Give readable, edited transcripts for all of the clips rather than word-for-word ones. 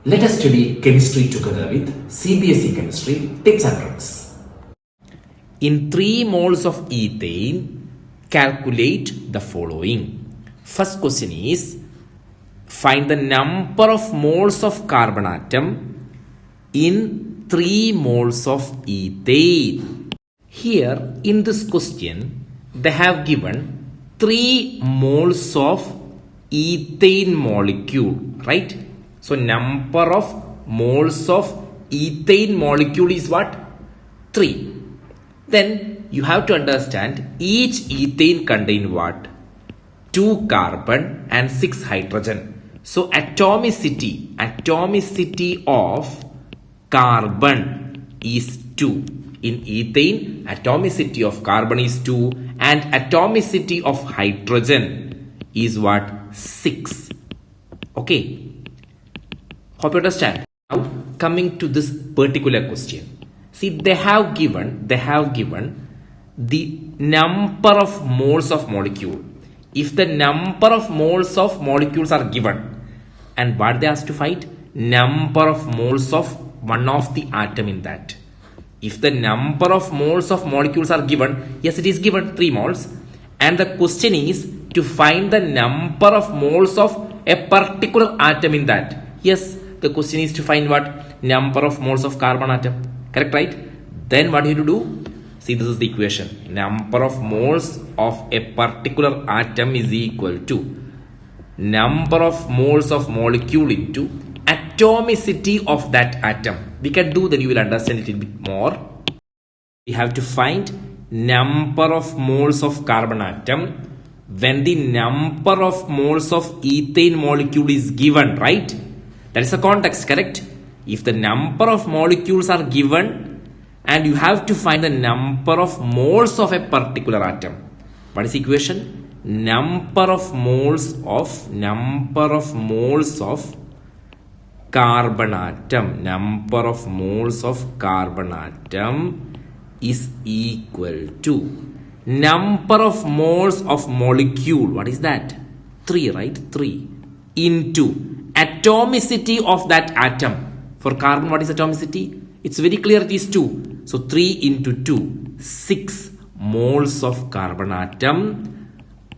Let us study chemistry together with CBSE Chemistry Tips and Tricks. In 3 moles of ethane, calculate the following. First question is, find the number of moles of carbon atom in 3 moles of ethane. Here, in this question, they have given 3 moles of ethane molecule, right? So, number of moles of ethane molecule is what? 3. Then you have to understand each ethane contain what? 2 carbon and 6 hydrogen. So atomicity of carbon is 2. In ethane, atomicity of carbon is 2 and atomicity of hydrogen is what? 6. Okay. Hope you understand. Now coming to this particular question. See, they have given the number of moles of molecule. If the number of moles of molecules are given, and what they asked to find? Number of moles of one of the atom in that. If the number of moles of molecules are given, yes, it is given 3 moles. And the question is to find the number of moles of a particular atom in that. Yes, the question is to find what? Number of moles of carbon atom. Correct, right? Then what you have to do? See, this is the equation. Number of moles of a particular atom is equal to number of moles of molecule into atomicity of that atom. We can do that, you will understand it a bit more. We have to find number of moles of carbon atom when the number of moles of ethane molecule is given, right? That is the context, correct? If the number of molecules are given and you have to find the number of moles of a particular atom. What is the equation? Number of moles of carbon atom. Number of moles of carbon atom is equal to number of moles of molecule. What is that? 3, right? 3 into atomicity of that atom. For carbon, what is atomicity? It's very clear, it is 2. So 3 into 2, 6 moles of carbon atom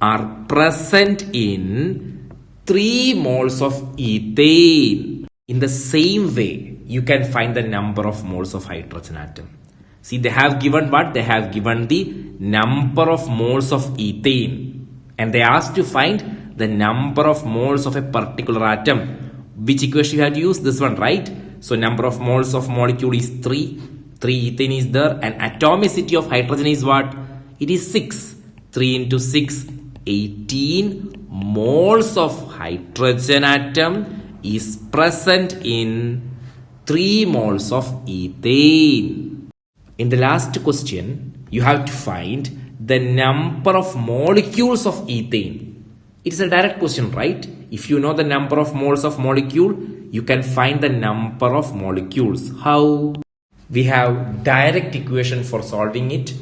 are present in 3 moles of ethane. In the same way, you can find the number of moles of hydrogen atom. See, they have given what? They have given the number of moles of ethane. And they asked to find the number of moles of a particular atom. Which equation you have to use? This one, right? So number of moles of molecule is 3. 3 ethane is there. And atomicity of hydrogen is what? It is 6. 3 into 6, 18 moles of hydrogen atom is present in 3 moles of ethane. In the last question, you have to find the number of molecules of ethane. It is a direct question, right? If you know the number of moles of molecule, you can find the number of molecules. How? We have direct equation for solving it.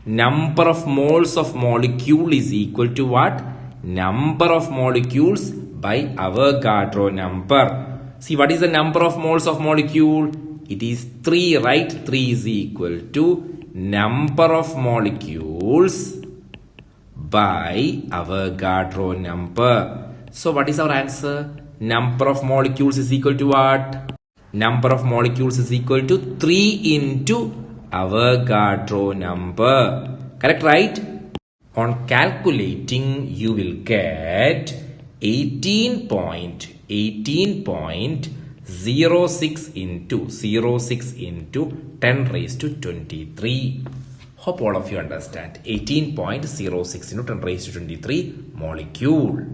Number of moles of molecule is equal to what? Number of molecules by Avogadro number. See, what is the number of moles of molecule? It is 3, right? 3 is equal to number of molecules by Avogadro number. So what is our answer? Number of molecules is equal to what? Number of molecules is equal to 3 into Avogadro number. Correct, right? On calculating, you will get 18.06 into 10 raised to 23. Hope all of you understand. 18.06 into 10 raised to 23 molecule.